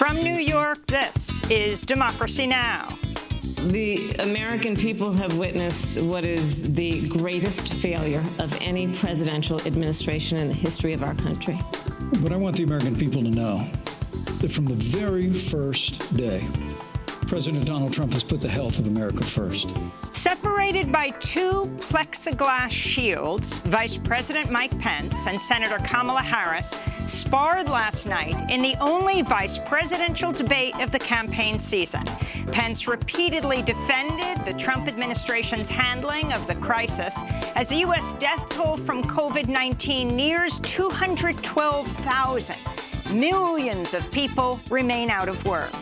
From New York, this is Democracy Now! The American people have witnessed what is the greatest failure of any presidential administration in the history of our country. But I want the American people to know that from the very first day, President Donald Trump has put the health of America first. Separated by two plexiglass shields, Vice President Mike Pence and Senator Kamala Harris sparred last night in the only vice presidential debate of the campaign season. Pence repeatedly defended the Trump administration's handling of the crisis as the U.S. death toll from COVID-19 nears 212,000. Millions of people remain out of work.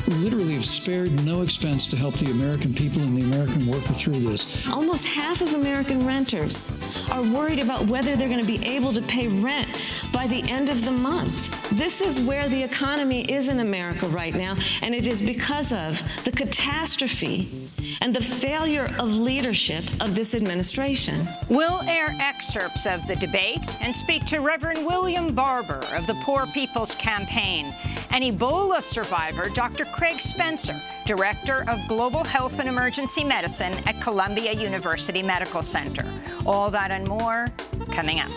We literally have spared no expense to help the American people and the American worker through this. Almost half of American renters are worried about whether they're going to be able to pay rent by the end of the month. This is where the economy is in America right now, and it is because of the catastrophe and the failure of leadership of this administration. We'll air excerpts of the debate and speak to Reverend William Barber of the Poor People's Campaign, and Ebola survivor Dr. Craig Spencer, Director of Global Health and Emergency Medicine at Columbia University Medical Center. All that and more coming up.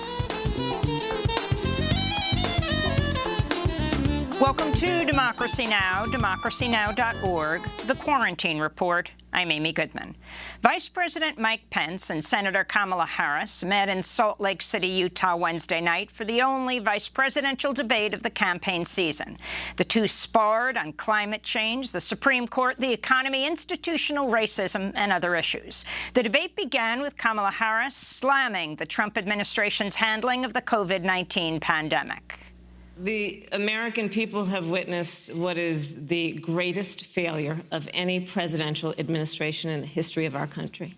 Welcome to Democracy Now!, democracynow.org, The Quarantine Report. I'm Amy Goodman. Vice President Mike Pence and Senator Kamala Harris met in Salt Lake City, Utah Wednesday night for the only vice presidential debate of the campaign season. The two sparred on climate change, the Supreme Court, the economy, institutional racism, and other issues. The debate began with Kamala Harris slamming the Trump administration's handling of the COVID-19 pandemic. The American people have witnessed what is the greatest failure of any presidential administration in the history of our country.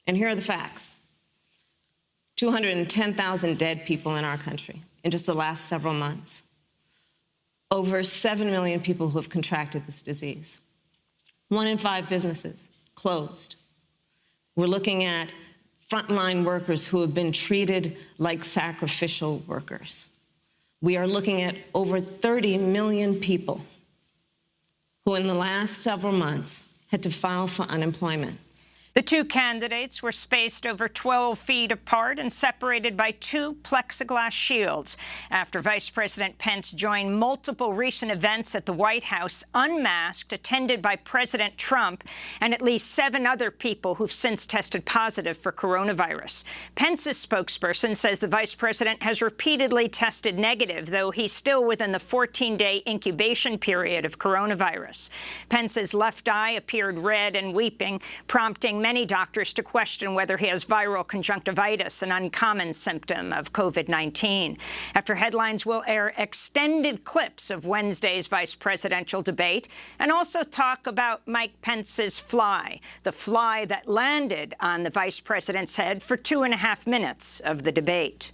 And here are the facts. 210,000 dead people in our country in just the last several months. Over 7 million people who have contracted this disease. 1 in 5 businesses closed. We're looking at frontline workers who have been treated like sacrificial workers. We are looking at over 30 million people who in the last several months had to file for unemployment. The two candidates were spaced over 12 feet apart and separated by two plexiglass shields after Vice President Pence joined multiple recent events at the White House unmasked, attended by President Trump and at least 7 other people who've since tested positive for coronavirus. Pence's spokesperson says the vice president has repeatedly tested negative, though he's still within the 14-day incubation period of coronavirus. Pence's left eye appeared red and weeping, prompting many doctors to question whether he has viral conjunctivitis, an uncommon symptom of COVID-19. After headlines, we'll air extended clips of Wednesday's vice presidential debate and also talk about Mike Pence's fly, the fly that landed on the vice president's head for 2.5 minutes of the debate.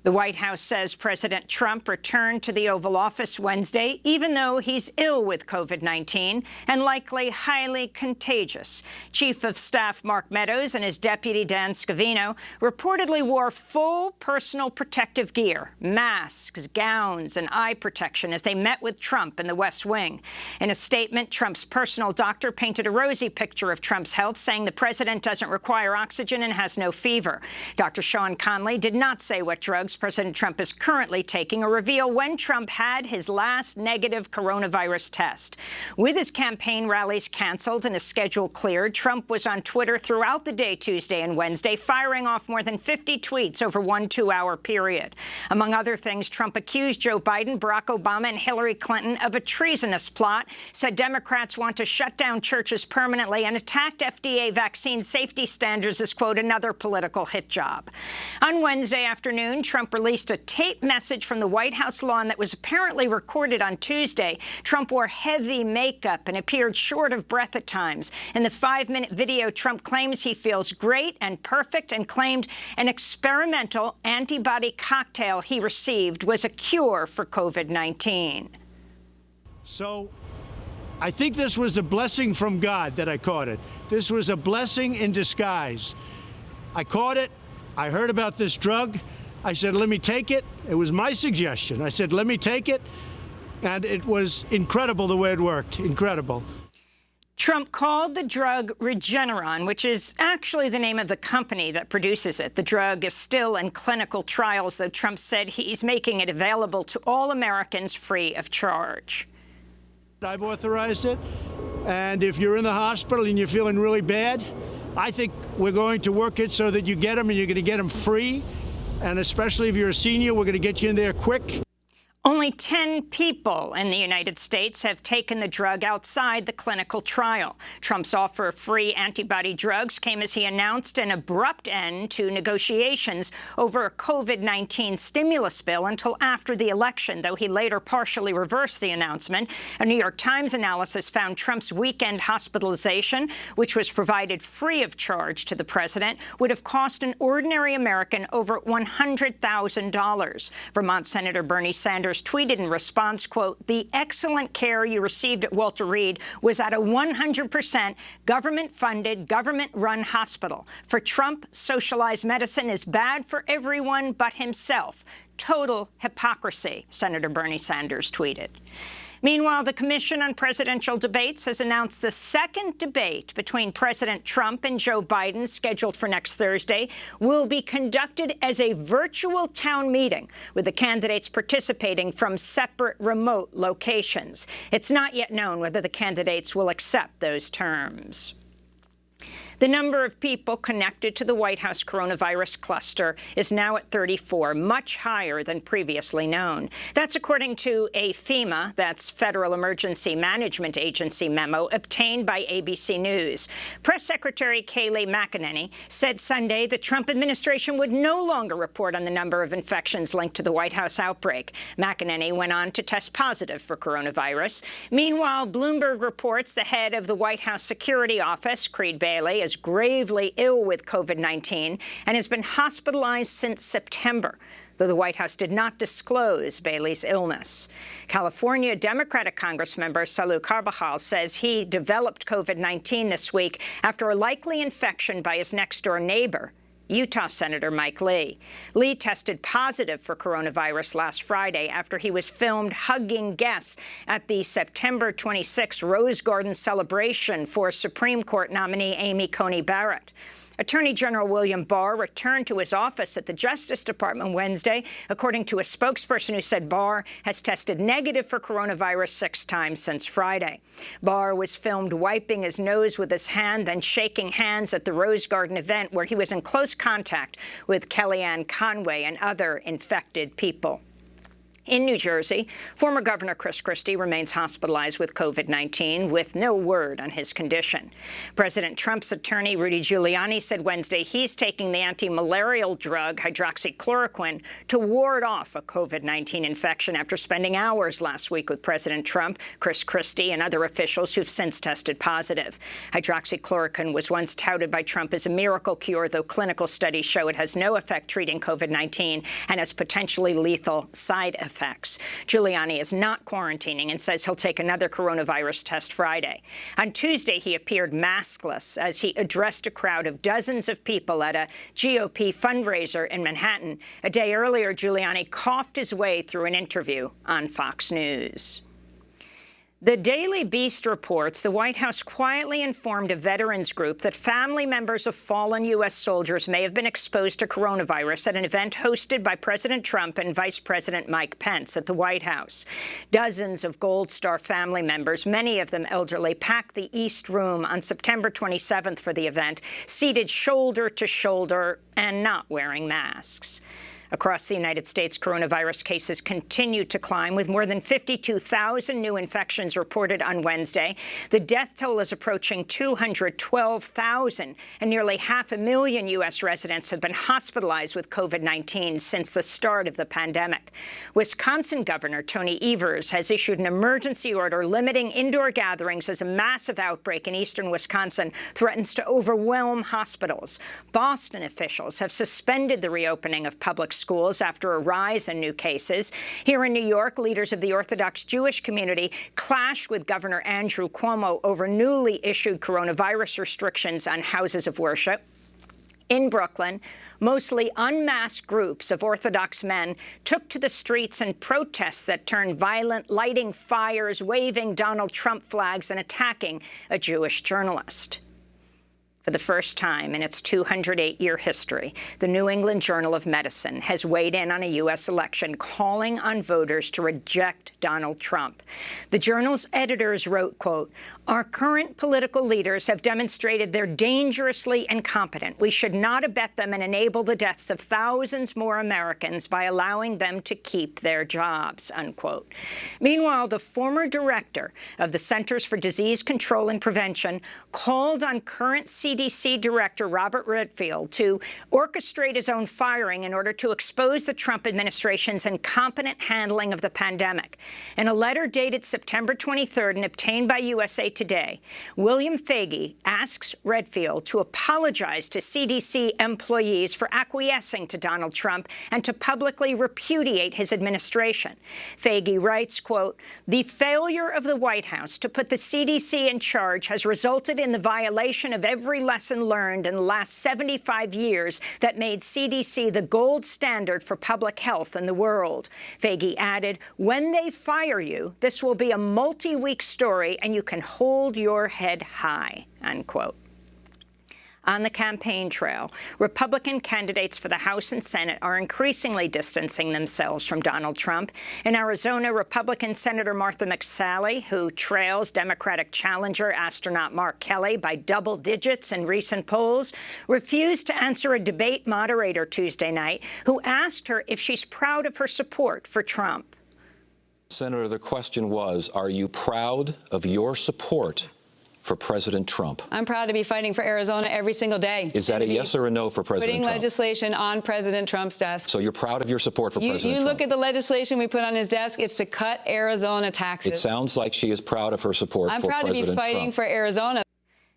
The White House says President Trump returned to the Oval Office Wednesday, even though he's ill with COVID-19 and likely highly contagious. Chief of Staff Mark Meadows and his deputy Dan Scavino reportedly wore full personal protective gear, masks, gowns, and eye protection as they met with Trump in the West Wing. In a statement, Trump's personal doctor painted a rosy picture of Trump's health, saying the president doesn't require oxygen and has no fever. Dr. Sean Conley did not say what drugs President Trump is currently taking or reveal when Trump had his last negative coronavirus test. With his campaign rallies canceled and his schedule cleared, Trump was on Twitter throughout the day Tuesday and Wednesday, firing off more than 50 tweets over one 2-hour period. Among other things, Trump accused Joe Biden, Barack Obama, and Hillary Clinton of a treasonous plot, said Democrats want to shut down churches permanently, and attacked FDA vaccine safety standards as, quote, another political hit job. On Wednesday afternoon, Trump released a tape message from the White House lawn that was apparently recorded on Tuesday. Trump wore heavy makeup and appeared short of breath at times. In the 5-minute video, Trump claims he feels great and perfect and claimed an experimental antibody cocktail he received was a cure for COVID-19. So I think this was a blessing from God that I caught it. This was a blessing in disguise. I caught it. I heard about this drug. I said, let me take it. It was my suggestion. I said, let me take it. And it was incredible the way it worked, incredible. Trump called the drug Regeneron, which is actually the name of the company that produces it. The drug is still in clinical trials, though Trump said he's making it available to all Americans free of charge. I've authorized it, and if you're in the hospital and you're feeling really bad, I think we're going to work it so that you get them and you're going to get them free, and especially if you're a senior, we're going to get you in there quick. Only 10 people in the United States have taken the drug outside the clinical trial. Trump's offer of free antibody drugs came as he announced an abrupt end to negotiations over a COVID-19 stimulus bill until after the election, though he later partially reversed the announcement. A New York Times analysis found Trump's weekend hospitalization, which was provided free of charge to the president, would have cost an ordinary American over $100,000. Vermont Senator Bernie Sanders tweeted in response, quote, "The excellent care you received at Walter Reed was at a 100% government-funded, government-run hospital. For Trump, socialized medicine is bad for everyone but himself. Total hypocrisy," Senator Bernie Sanders tweeted. Meanwhile, the Commission on Presidential Debates has announced the second debate between President Trump and Joe Biden, scheduled for next Thursday, will be conducted as a virtual town meeting, with the candidates participating from separate remote locations. It's not yet known whether the candidates will accept those terms. The number of people connected to the White House coronavirus cluster is now at 34, much higher than previously known. That's according to a FEMA, that's Federal Emergency Management Agency memo, obtained by ABC News. Press Secretary Kayleigh McEnany said Sunday the Trump administration would no longer report on the number of infections linked to the White House outbreak. McEnany went on to test positive for coronavirus. Meanwhile, Bloomberg reports the head of the White House Security Office, Creed Bailey, is gravely ill with COVID-19 and has been hospitalized since September, though the White House did not disclose Bailey's illness. California Democratic Congressmember Salud Carbajal says he developed COVID-19 this week after a likely infection by his next-door neighbor, Utah Senator Mike Lee. Lee tested positive for coronavirus last Friday after he was filmed hugging guests at the September 26 Rose Garden celebration for Supreme Court nominee Amy Coney Barrett. Attorney General William Barr returned to his office at the Justice Department Wednesday, according to a spokesperson who said Barr has tested negative for coronavirus 6 times since Friday. Barr was filmed wiping his nose with his hand, then shaking hands at the Rose Garden event where he was in close contact with Kellyanne Conway and other infected people. In New Jersey, former Governor Chris Christie remains hospitalized with COVID-19, with no word on his condition. President Trump's attorney, Rudy Giuliani, said Wednesday he's taking the anti-malarial drug hydroxychloroquine to ward off a COVID-19 infection after spending hours last week with President Trump, Chris Christie, and other officials who've since tested positive. Hydroxychloroquine was once touted by Trump as a miracle cure, though clinical studies show it has no effect treating COVID-19 and has potentially lethal side effects. Giuliani is not quarantining and says he'll take another coronavirus test Friday. On Tuesday, he appeared maskless as he addressed a crowd of dozens of people at a GOP fundraiser in Manhattan. A day earlier, Giuliani coughed his way through an interview on Fox News. The Daily Beast reports the White House quietly informed a veterans group that family members of fallen U.S. soldiers may have been exposed to coronavirus at an event hosted by President Trump and Vice President Mike Pence at the White House. Dozens of Gold Star family members, many of them elderly, packed the East Room on September 27th for the event, seated shoulder to shoulder and not wearing masks. Across the United States, coronavirus cases continue to climb, with more than 52,000 new infections reported on Wednesday. The death toll is approaching 212,000, and nearly 500,000 U.S. residents have been hospitalized with COVID-19 since the start of the pandemic. Wisconsin Governor Tony Evers has issued an emergency order limiting indoor gatherings as a massive outbreak in eastern Wisconsin threatens to overwhelm hospitals. Boston officials have suspended the reopening of public schools after a rise in new cases. Here in New York, leaders of the Orthodox Jewish community clashed with Governor Andrew Cuomo over newly issued coronavirus restrictions on houses of worship. In Brooklyn, mostly unmasked groups of Orthodox men took to the streets in protests that turned violent, lighting fires, waving Donald Trump flags, and attacking a Jewish journalist. For the first time in its 208-year history, the New England Journal of Medicine has weighed in on a U.S. election, calling on voters to reject Donald Trump. The journal's editors wrote, quote, "Our current political leaders have demonstrated they're dangerously incompetent. We should not abet them and enable the deaths of thousands more Americans by allowing them to keep their jobs," unquote. Meanwhile, the former director of the Centers for Disease Control and Prevention called on current CDC Director Robert Redfield to orchestrate his own firing in order to expose the Trump administration's incompetent handling of the pandemic. In a letter dated September 23rd and obtained by USA Today, William Fauci asks Redfield to apologize to CDC employees for acquiescing to Donald Trump and to publicly repudiate his administration. Fauci writes, quote, "The failure of the White House to put the CDC in charge has resulted in the violation of every lesson learned in the last 75 years that made CDC the gold standard for public health in the world." Fauci added, "When they fire you, this will be a multi-week story and you can hold your head high," unquote. On the campaign trail, Republican candidates for the House and Senate are increasingly distancing themselves from Donald Trump. In Arizona, Republican Senator Martha McSally, who trails Democratic challenger astronaut Mark Kelly by double digits in recent polls, refused to answer a debate moderator Tuesday night who asked her if she's proud of her support for Trump. Senator, the question was, are you proud of your support for President Trump? I'm proud to be fighting for Arizona every single day. Is that a yes or a no for President Trump? Putting legislation on President Trump's desk. So you're proud of your support for President Trump? You look at the legislation we put on his desk, it's to cut Arizona taxes. It sounds like she is proud of her support for President Trump. I'm proud to be fighting for Arizona.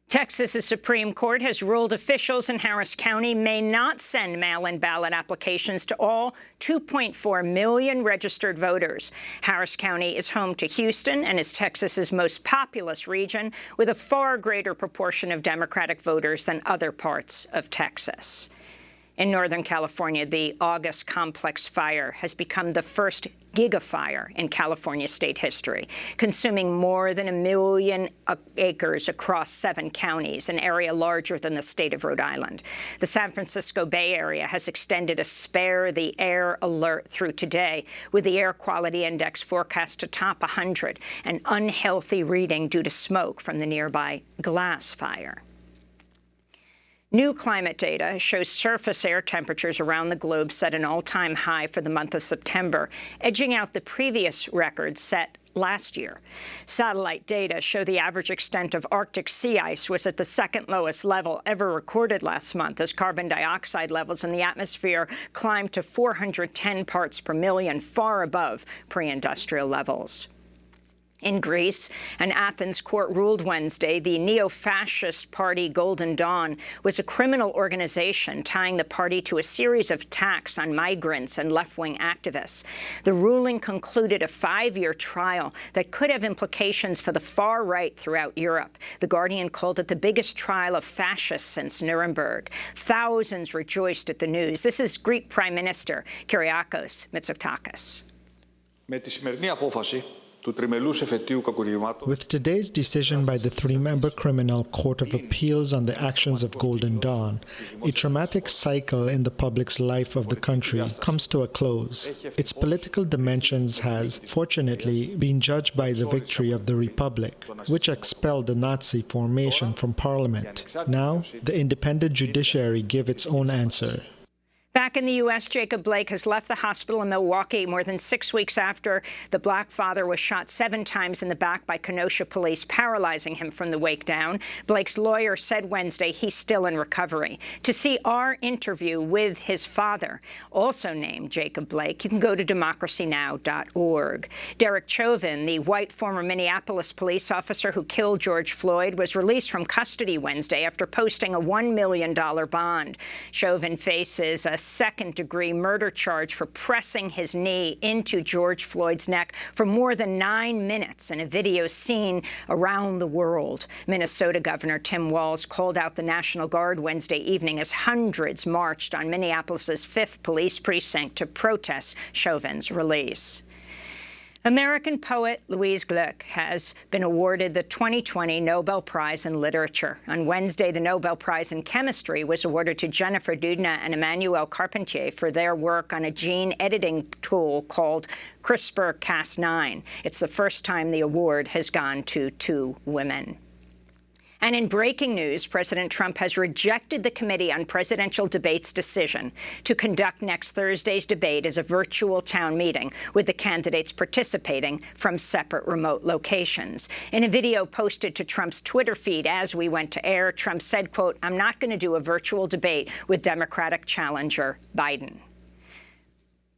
Texas's Supreme Court has ruled officials in Harris County may not send mail-in ballot applications to all 2.4 million registered voters. Harris County is home to Houston and is Texas's most populous region, with a far greater proportion of Democratic voters than other parts of Texas. In Northern California, the August complex fire has become the first gigafire in California state history, consuming more than 1 million acres across 7 counties, an area larger than the state of Rhode Island. The San Francisco Bay Area has extended a spare the air alert through today, with the air quality index forecast to top 100, an unhealthy reading due to smoke from the nearby glass fire. New climate data shows surface air temperatures around the globe set an all-time high for the month of September, edging out the previous record set last year. Satellite data show the average extent of Arctic sea ice was at the second lowest level ever recorded last month, as carbon dioxide levels in the atmosphere climbed to 410 parts per million, far above pre-industrial levels. In Greece, an Athens court ruled Wednesday the neo-fascist party Golden Dawn was a criminal organization tying the party to a series of attacks on migrants and left-wing activists. The ruling concluded a 5-year trial that could have implications for the far right throughout Europe. The Guardian called it the biggest trial of fascists since Nuremberg. Thousands rejoiced at the news. This is Greek Prime Minister Kyriakos Mitsotakis. With today's decision by the 3-member Criminal Court of Appeals on the actions of Golden Dawn, a traumatic cycle in the public's life of the country comes to a close. Its political dimensions has, fortunately, been judged by the victory of the Republic, which expelled the Nazi formation from Parliament. Now, the independent judiciary give its own answer. Back in the U.S., Jacob Blake has left the hospital in Milwaukee more than 6 weeks after the black father was shot 7 times in the back by Kenosha police, paralyzing him from the waist down. Blake's lawyer said Wednesday he's still in recovery. To see our interview with his father, also named Jacob Blake, you can go to democracynow.org. Derek Chauvin, the white former Minneapolis police officer who killed George Floyd, was released from custody Wednesday after posting a $1 million bond. Chauvin faces a a second-degree murder charge for pressing his knee into George Floyd's neck for more than 9 minutes in a video seen around the world. Minnesota Governor Tim Walz called out the National Guard Wednesday evening as hundreds marched on Minneapolis's 5th Police Precinct to protest Chauvin's release. American poet Louise Gluck has been awarded the 2020 Nobel Prize in Literature. On Wednesday, the Nobel Prize in Chemistry was awarded to Jennifer Doudna and Emmanuel Carpentier for their work on a gene editing tool called CRISPR-Cas9. It's the first time the award has gone to 2 women. And in breaking news, President Trump has rejected the Committee on Presidential Debate's decision to conduct next Thursday's debate as a virtual town meeting, with the candidates participating from separate remote locations. In a video posted to Trump's Twitter feed as we went to air, Trump said, quote, "I'm not going to do a virtual debate with Democratic challenger Biden."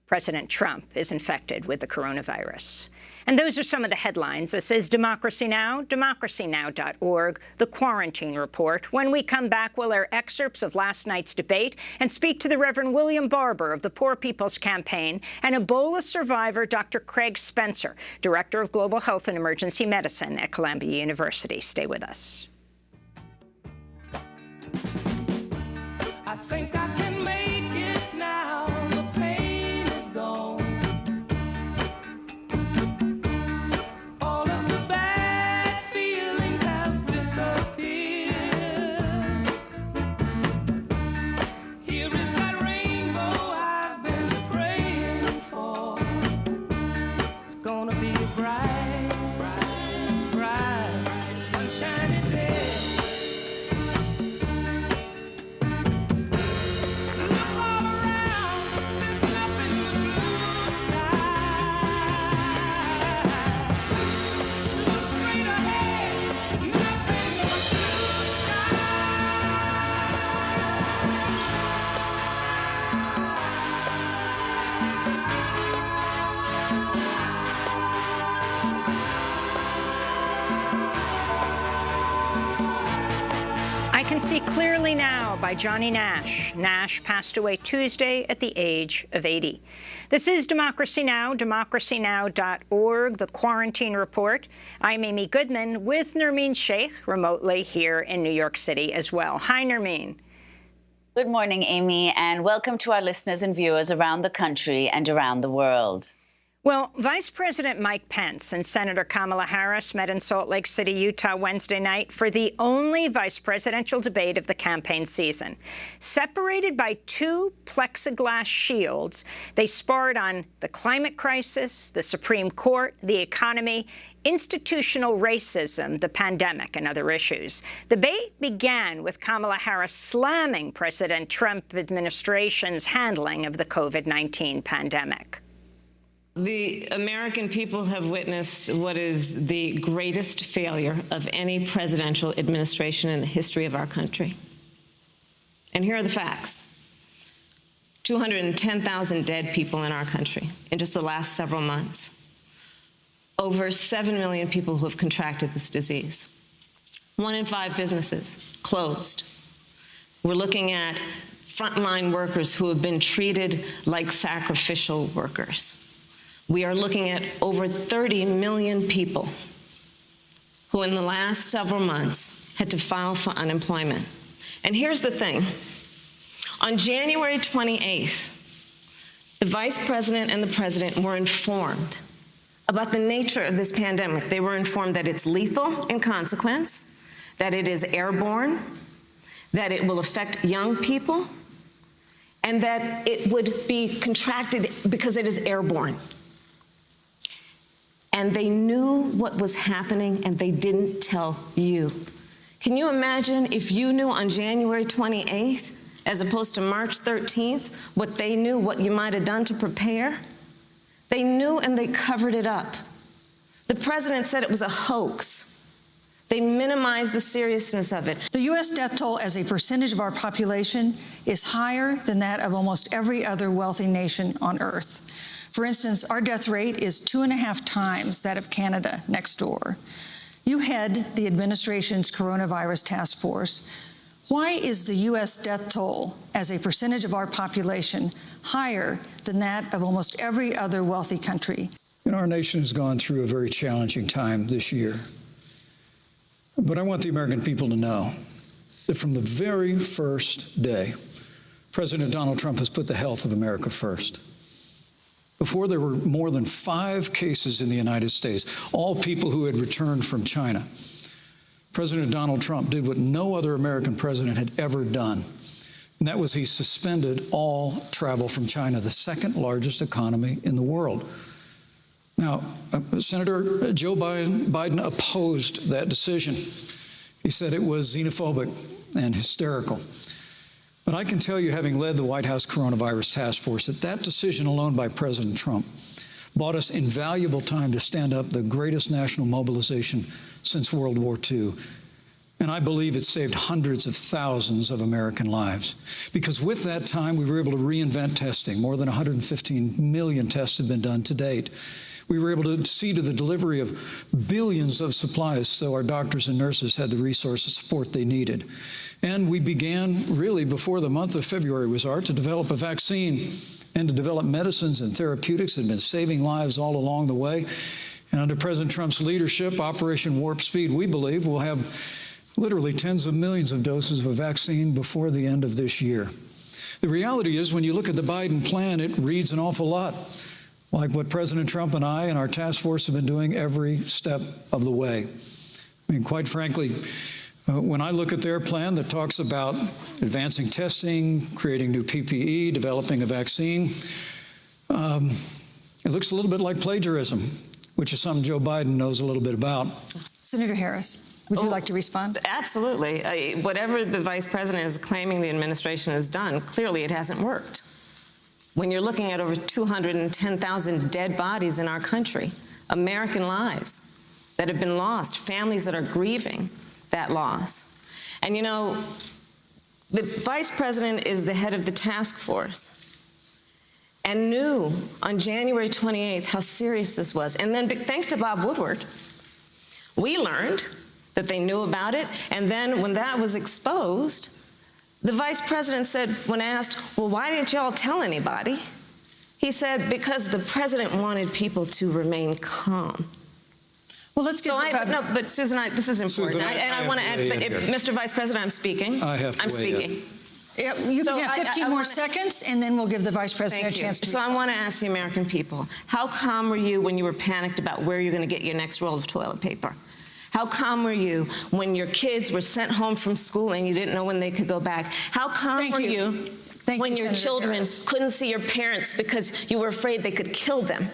President Trump is infected with the coronavirus. And those are some of the headlines. This is Democracy Now!, democracynow.org, The Quarantine Report. When we come back, we'll air excerpts of last night's debate and speak to the Reverend William Barber of the Poor People's Campaign and Ebola survivor Dr. Craig Spencer, Director of Global Health and Emergency Medicine at Columbia University. Stay with us. I think I can make it now. The pain is gone. See Clearly Now by Johnny Nash. Nash passed away Tuesday at the age of 80. This is Democracy Now!, democracynow.org, The Quarantine Report. I'm Amy Goodman with Nermeen Shaikh, remotely here in New York City as well. Hi, Nermeen. Good morning, Amy, and welcome to our listeners and viewers around the country and around the world. Well, Vice President Mike Pence and Senator Kamala Harris met in Salt Lake City, Utah, Wednesday night for the only vice presidential debate of the campaign season. Separated by 2 plexiglass shields, they sparred on the climate crisis, the Supreme Court, the economy, institutional racism, the pandemic, and other issues. The debate began with Kamala Harris slamming President Trump administration's handling of the COVID-19 pandemic. The American people have witnessed what is the greatest failure of any presidential administration in the history of our country. And here are the facts. 210,000 dead people in our country in just the last several months. Over 7 million people who have contracted this disease. 1 in 5 businesses closed. We're looking at frontline workers who have been treated like sacrificial workers. We are looking at over 30 million people who in the last several months had to file for unemployment. And here's the thing. On January 28th, the Vice President and the President were informed about the nature of this pandemic. They were informed that it's lethal in consequence, that it is airborne, that it will affect young people, and that it would be contracted because it is airborne. And they knew what was happening, and they didn't tell you. Can you imagine if you knew on January 28th, as opposed to March 13th, what they knew, what you might have done to prepare? They knew, and they covered it up. The president said it was a hoax. They minimized the seriousness of it. The U.S. death toll as a percentage of our population is higher than that of almost every other wealthy nation on Earth. For instance, our death rate is 2.5 times that of Canada next door. You head the administration's coronavirus task force. Why is the U.S. death toll as a percentage of our population higher than that of almost every other wealthy country? And our nation has gone through a very challenging time this year. But I want the American people to know that from the very first day, President Donald Trump has put the health of America first. Before there were more than 5 cases in the United States, all people who had returned from China, President Donald Trump did what no other American president had ever done, and that was he suspended all travel from China, the second largest economy in the world. Now, Senator Joe Biden opposed that decision. He said it was xenophobic and hysterical. But I can tell you, having led the White House Coronavirus Task Force, that decision alone by President Trump bought us invaluable time to stand up the greatest national mobilization since World War II. And I believe it saved hundreds of thousands of American lives. Because with that time, we were able to reinvent testing. More than 115 million tests have been done to date. We were able to see to the delivery of billions of supplies so our doctors and nurses had the resources support they needed. And we began, really, before the month of February was out, to develop a vaccine and to develop medicines and therapeutics that have been saving lives all along the way. And under President Trump's leadership, Operation Warp Speed, we believe, will have literally tens of millions of doses of a vaccine before the end of this year. The reality is, when you look at the Biden plan, it reads an awful lot like what President Trump and I and our task force have been doing every step of the way. I mean, quite frankly, when I look at their plan that talks about advancing testing, creating new PPE, developing a vaccine, it looks a little bit like plagiarism, which is something Joe Biden knows a little bit about. Senator Harris, would you like to respond? Absolutely. Whatever the vice president is claiming the administration has done, clearly it hasn't worked. When you're looking at over 210,000 dead bodies in our country, American lives that have been lost, families that are grieving that loss. And you know, the vice president is the head of the task force and knew on January 28th how serious this was. And then thanks to Bob Woodward, we learned that they knew about it. And then when that was exposed, the vice president said, when asked, well, why didn't y'all tell anybody? He said, because the president wanted people to remain calm. Well, let's get no, but Susan, this is important. Susan, I want to add, but Mr. Vice President, I'm speaking. I have to I'm speaking. Yeah, you can have 15 more seconds, and then we'll give the vice president a chance to So I want to ask the American people, how calm were you when you were panicked about where you're going to get your next roll of toilet paper? How calm were you when your kids were sent home from school and you didn't know when they could go back? How calm were you when your children couldn't see your parents because you were afraid they could kill them?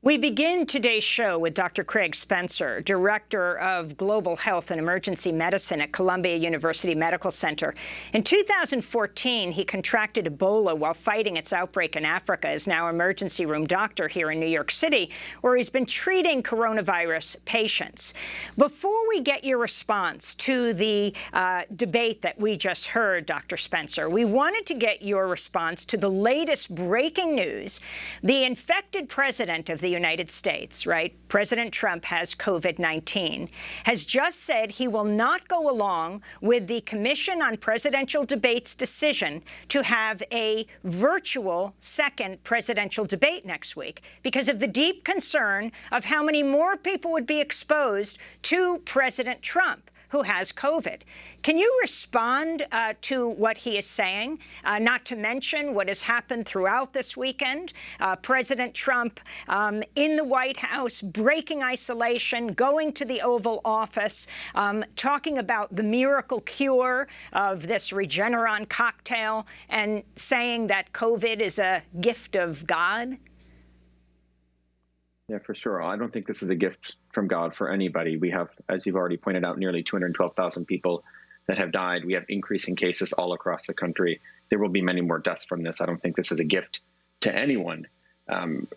We begin today's show with Dr. Craig Spencer, Director of Global Health and Emergency Medicine at Columbia University Medical Center. In 2014, he contracted Ebola while fighting its outbreak in Africa, is now emergency room doctor here in New York City, where he's been treating coronavirus patients. Before we get your response to the debate that we just heard, Dr. Spencer, we wanted to get your response to the latest breaking news. The infected president of the United States, right? President Trump has COVID-19, has just said he will not go along with the Commission on Presidential Debate's decision to have a virtual second presidential debate next week because of the deep concern of how many more people would be exposed to President Trump, who has COVID. Can you respond to what he is saying, not to mention what has happened throughout this weekend? President Trump in the White House, breaking isolation, going to the Oval Office, talking about the miracle cure of this Regeneron cocktail and saying that COVID is a gift of God? Yeah, for sure. I don't think this is a gift from God for anybody. We have, as you've already pointed out, nearly 212,000 people that have died. We have increasing cases all across the country. There will be many more deaths from this. I don't think this is a gift to anyone.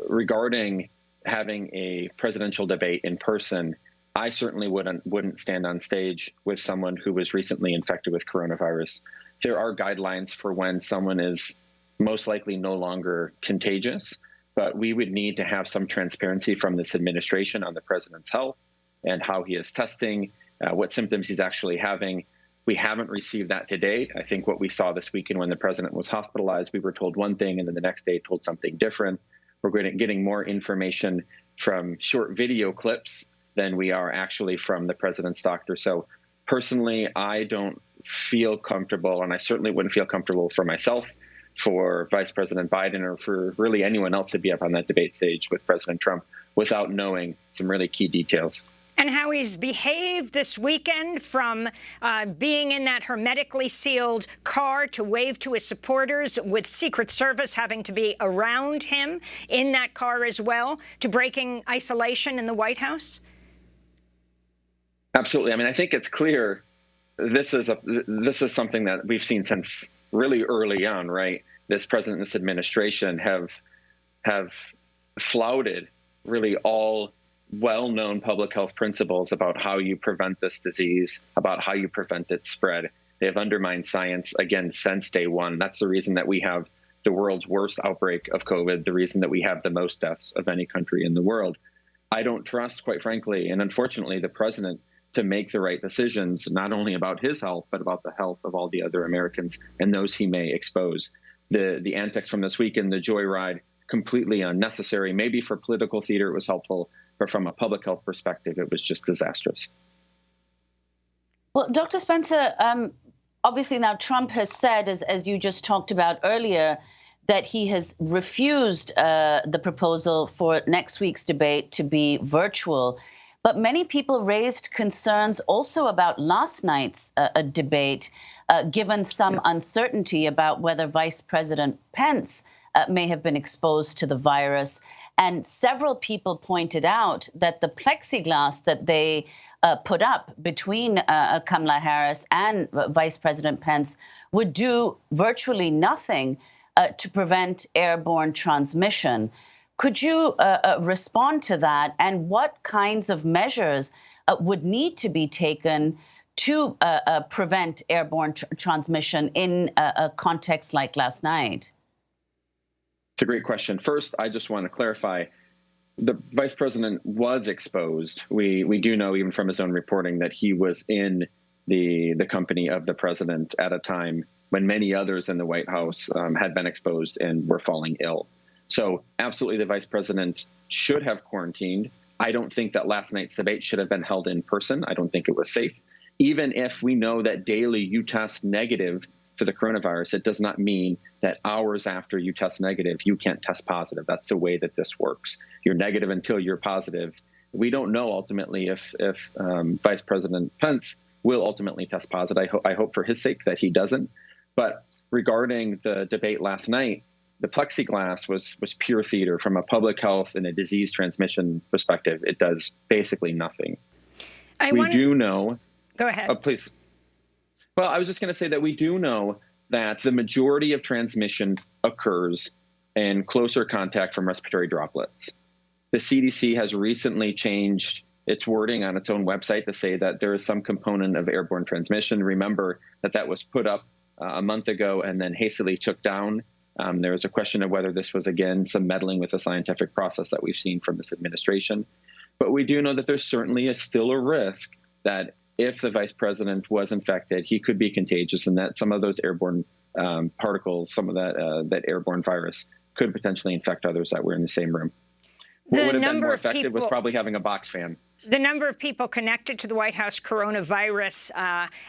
Regarding having a presidential debate in person, I certainly wouldn't stand on stage with someone who was recently infected with coronavirus. There are guidelines for when someone is most likely no longer contagious, but we would need to have some transparency from this administration on the president's health and how he is testing what symptoms he's actually having. We haven't received that to date. I think what we saw this weekend when the president was hospitalized, we were told one thing and then the next day told something different. We're getting more information from short video clips than we are actually from the president's doctor. So personally, I don't feel comfortable, and I certainly wouldn't feel comfortable for myself, for Vice President Biden, or for really anyone else to be up on that debate stage with President Trump without knowing some really key details. And how he's behaved this weekend, from being in that hermetically sealed car to wave to his supporters, with Secret Service having to be around him in that car as well, to breaking isolation in the White House? Absolutely. I mean, I think it's clear this is something that we've seen since really early on, right? This president and this administration have flouted really all well-known public health principles about how you prevent this disease, about how you prevent its spread. They have undermined science, again, since day one. That's the reason that we have the world's worst outbreak of COVID, the reason that we have the most deaths of any country in the world. I don't trust, quite frankly, and unfortunately, the president to make the right decisions, not only about his health, but about the health of all the other Americans and those he may expose. The antics from this weekend, the joyride, completely unnecessary. Maybe for political theater it was helpful, but from a public health perspective, it was just disastrous. Well, Dr. Spencer, obviously now Trump has said, as you just talked about earlier, that he has refused the proposal for next week's debate to be virtual. But many people raised concerns also about last night's debate, given some uncertainty about whether Vice President Pence may have been exposed to the virus. And several people pointed out that the plexiglass that they put up between Kamala Harris and Vice President Pence would do virtually nothing to prevent airborne transmission. Could you respond to that? And what kinds of measures would need to be taken to prevent airborne transmission in a context like last night? It's a great question. First, I just want to clarify, the vice president was exposed. We do know, even from his own reporting, that he was in the company of the president at a time when many others in the White House had been exposed and were falling ill. So absolutely, the vice president should have quarantined. I don't think that last night's debate should have been held in person. I don't think it was safe. Even if we know that daily you test negative for the coronavirus, it does not mean that hours after you test negative, you can't test positive. That's the way that this works. You're negative until you're positive. We don't know ultimately if Vice President Pence will ultimately test positive. I hope for his sake that he doesn't. But regarding the debate last night, the plexiglass was pure theater. From a public health and a disease transmission perspective, it does basically nothing. We do know. Go ahead. Oh, please. Well, I was just going to say that we do know that the majority of transmission occurs in closer contact from respiratory droplets. The CDC has recently changed its wording on its own website to say that there is some component of airborne transmission. Remember that was put up a month ago and then hastily took down. There was a question of whether this was, again, some meddling with the scientific process that we've seen from this administration. But we do know that there certainly is still a risk that if the vice president was infected, he could be contagious, and that some of those airborne particles, some of that airborne virus, could potentially infect others that were in the same room. What would have been more effective was probably having a box fan. The number of people connected to the White House coronavirus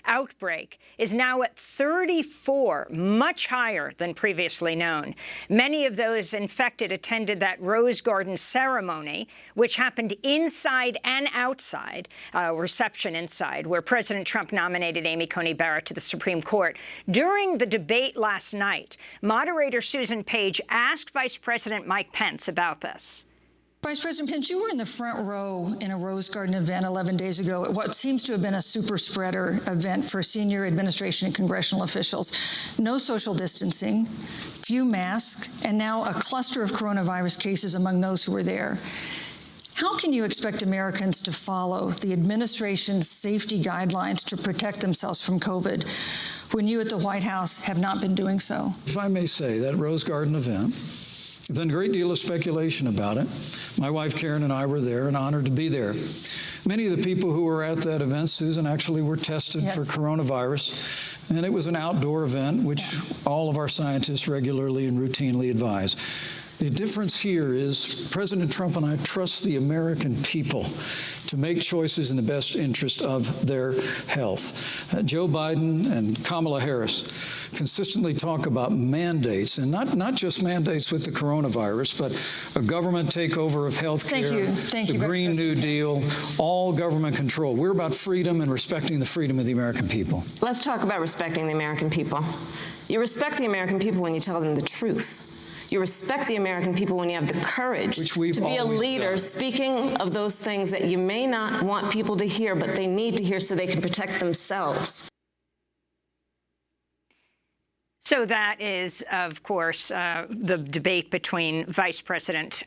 outbreak is now at 34, much higher than previously known. Many of those infected attended that Rose Garden ceremony, which happened inside and outside, reception inside, where President Trump nominated Amy Coney Barrett to the Supreme Court. During the debate last night, moderator Susan Page asked Vice President Mike Pence about this. Vice President Pence, you were in the front row in a Rose Garden event 11 days ago at what seems to have been a super spreader event for senior administration and congressional officials. No social distancing, few masks, and now a cluster of coronavirus cases among those who were there. How can you expect Americans to follow the administration's safety guidelines to protect themselves from COVID when you at the White House have not been doing so? If I may say, that Rose Garden event, there's been a great deal of speculation about it. My wife Karen and I were there and honored to be there. Many of the people who were at that event, Susan, actually were tested for coronavirus, and it was an outdoor event, which all of our scientists regularly and routinely advise. The difference here is President Trump and I trust the American people to make choices in the best interest of their health. Joe Biden and Kamala Harris consistently talk about mandates, and not just mandates with the coronavirus, but a government takeover of health care, the Green New Deal, all government control. We're about freedom and respecting the freedom of the American people. Let's talk about respecting the American people. You respect the American people when you tell them the truth. You respect the American people when you have the courage to be a leader speaking of those things that you may not want people to hear, but they need to hear so they can protect themselves. So that is, of course, the debate between Vice President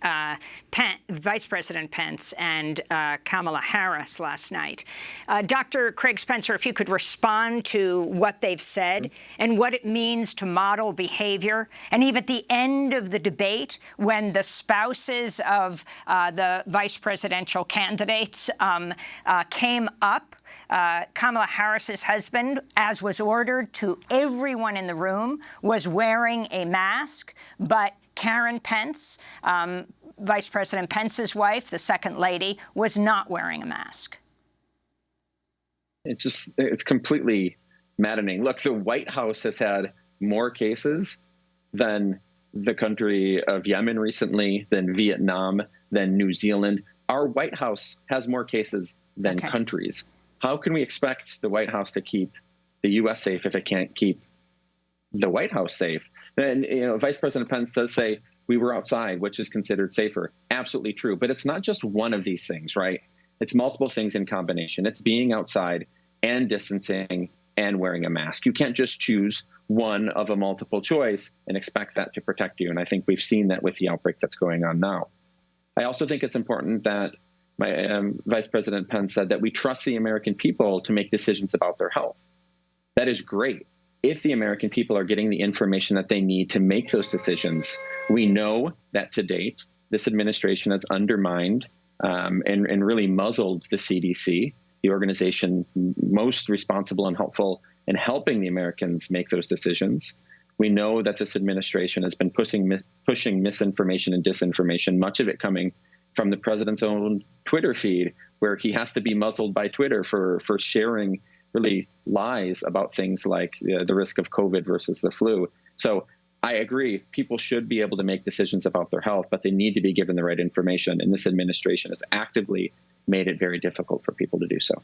Pence and Kamala Harris last night. Dr. Craig Spencer, if you could respond to what they've said and what it means to model behavior. And even at the end of the debate, when the spouses of the vice presidential candidates came up, Kamala Harris's husband, as was ordered to everyone in the room, was wearing a mask, but Karen Pence, Vice President Pence's wife, the second lady, was not wearing a mask. It's completely maddening. Look, the White House has had more cases than the country of Yemen recently, than Vietnam, than New Zealand. Our White House has more cases than countries. How can we expect the White House to keep the U.S. safe if it can't keep the White House safe? And, Vice President Pence does say we were outside, which is considered safer. Absolutely true. But it's not just one of these things, right? It's multiple things in combination. It's being outside and distancing and wearing a mask. You can't just choose one of a multiple choice and expect that to protect you. And I think we've seen that with the outbreak that's going on now. I also think it's important that Vice President Pence said that we trust the American people to make decisions about their health. That is great. If the American people are getting the information that they need to make those decisions, we know that to date, this administration has undermined and really muzzled the CDC, the organization most responsible and helpful in helping the Americans make those decisions. We know that this administration has been pushing misinformation and disinformation, much of it coming from the president's own Twitter feed, where he has to be muzzled by Twitter for sharing really lies about things like the risk of COVID versus the flu. So I agree, people should be able to make decisions about their health, but they need to be given the right information. And this administration has actively made it very difficult for people to do so.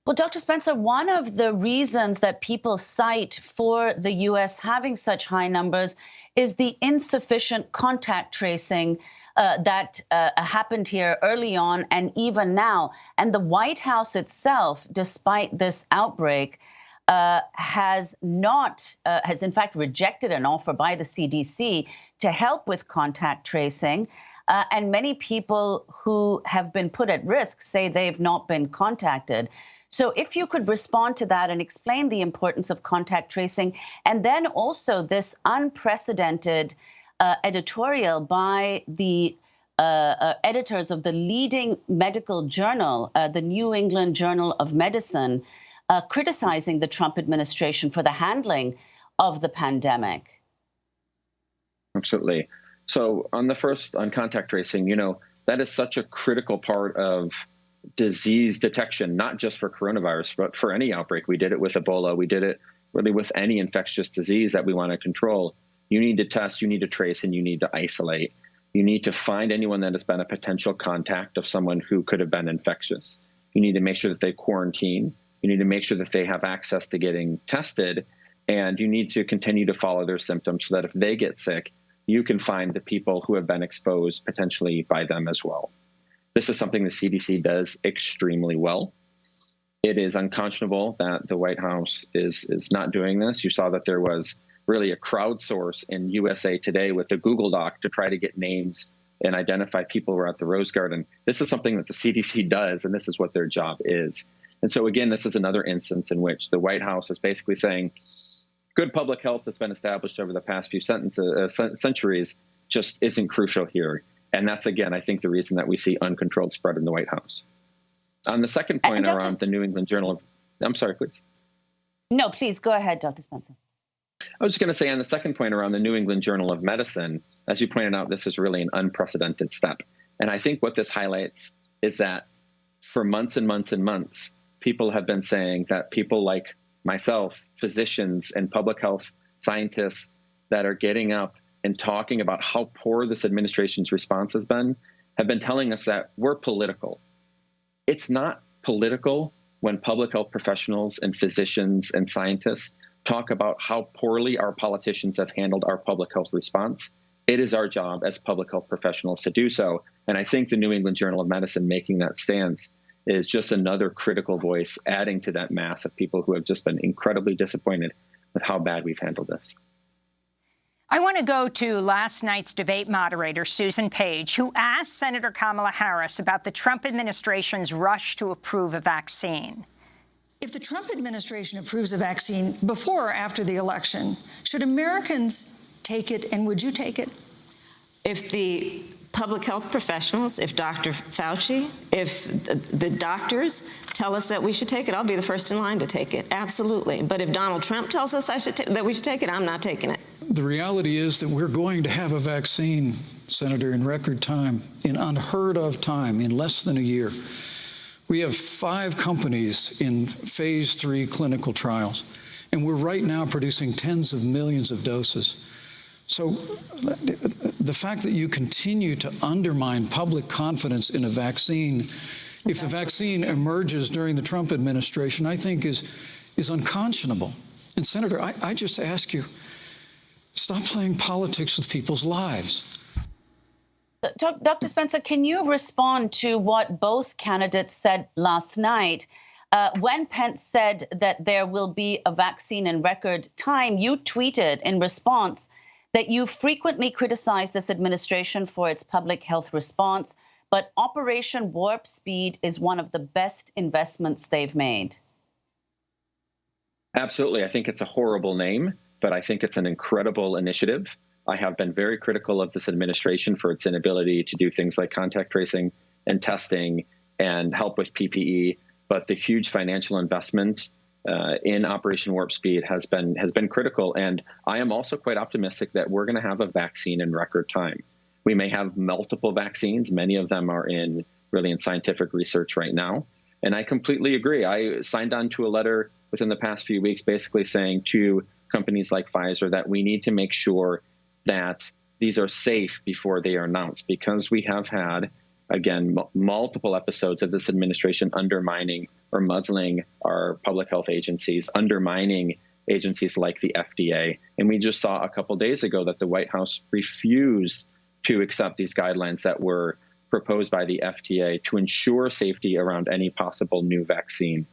Well, Dr. Spencer, one of the reasons that people cite for the U.S. having such high numbers is the insufficient contact tracing that happened here early on and even now. And the White House itself, despite this outbreak, has in fact rejected an offer by the CDC to help with contact tracing. And many people who have been put at risk say they've not been contacted. So if you could respond to that and explain the importance of contact tracing, and then also this unprecedented editorial by the editors of the leading medical journal, the New England Journal of Medicine, criticizing the Trump administration for the handling of the pandemic. Absolutely. So on contact tracing, that is such a critical part of disease detection, not just for coronavirus, but for any outbreak. We did it with Ebola. We did it really with any infectious disease that we want to control. You need to test, you need to trace, and you need to isolate. You need to find anyone that has been a potential contact of someone who could have been infectious. You need to make sure that they quarantine. You need to make sure that they have access to getting tested. And you need to continue to follow their symptoms so that if they get sick, you can find the people who have been exposed potentially by them as well. This is something the CDC does extremely well. It is unconscionable that the White House is not doing this. You saw that there was really a crowdsource in USA Today with the Google Doc to try to get names and identify people who were at the Rose Garden. This is something that the CDC does, and this is what their job is. And so, again, this is another instance in which the White House is basically saying good public health that's been established over the past few centuries just isn't crucial here. And that's, again, I think the reason that we see uncontrolled spread in the White House. On the second point around the New England Journal of... I'm sorry, please. No, please go ahead, Dr. Spencer. I was just going to say on the second point around the New England Journal of Medicine, as you pointed out, this is really an unprecedented step. And I think what this highlights is that for months and months and months, people have been saying that people like myself, physicians and public health scientists that are getting up and talking about how poor this administration's response has been, have been telling us that we're political. It's not political when public health professionals and physicians and scientists talk about how poorly our politicians have handled our public health response. It is our job as public health professionals to do so. And I think the New England Journal of Medicine making that stance is just another critical voice adding to that mass of people who have just been incredibly disappointed with how bad we've handled this. I want to go to last night's debate moderator, Susan Page, who asked Senator Kamala Harris about the Trump administration's rush to approve a vaccine. If the Trump administration approves a vaccine before or after the election, should Americans take it, and would you take it? If the public health professionals, if Dr. Fauci, if the doctors tell us that we should take it, I'll be the first in line to take it, absolutely. But if Donald Trump tells us that we should take it, I'm not taking it. The reality is that we're going to have a vaccine, Senator, in record time, in unheard of time, in less than a year. We have 5 companies in phase 3 clinical trials, and we're right now producing tens of millions of doses. So the fact that you continue to undermine public confidence in a vaccine, if the vaccine emerges during the Trump administration, I think is unconscionable. And Senator, I just ask you, stop playing politics with people's lives. Dr. Spencer, can you respond to what both candidates said last night? When Pence said that there will be a vaccine in record time, you tweeted in response that you frequently criticize this administration for its public health response, but Operation Warp Speed is one of the best investments they've made. Absolutely. I think it's a horrible name, but I think it's an incredible initiative. I have been very critical of this administration for its inability to do things like contact tracing and testing and help with PPE, but the huge financial investment in Operation Warp Speed has been critical. And I am also quite optimistic that we're going to have a vaccine in record time. We may have multiple vaccines. Many of them are really in scientific research right now. And I completely agree. I signed on to a letter within the past few weeks basically saying to companies like Pfizer that we need to make sure that these are safe before they are announced, because we have had, again, multiple episodes of this administration undermining or muzzling our public health agencies, undermining agencies like the FDA. And we just saw a couple days ago that the White House refused to accept these guidelines that were proposed by the FDA to ensure safety around any possible new vaccine.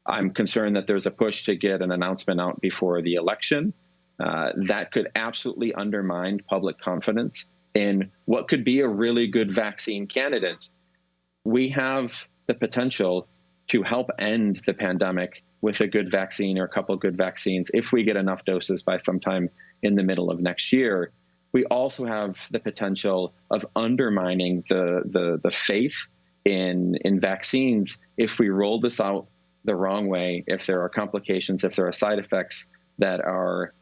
I'm concerned that there's a push to get an announcement out before the election. That could absolutely undermine public confidence in what could be a really good vaccine candidate. We have the potential to help end the pandemic with a good vaccine or a couple of good vaccines if we get enough doses by sometime in the middle of next year. We also have the potential of undermining the faith in vaccines if we roll this out the wrong way, if there are complications, if there are side effects that are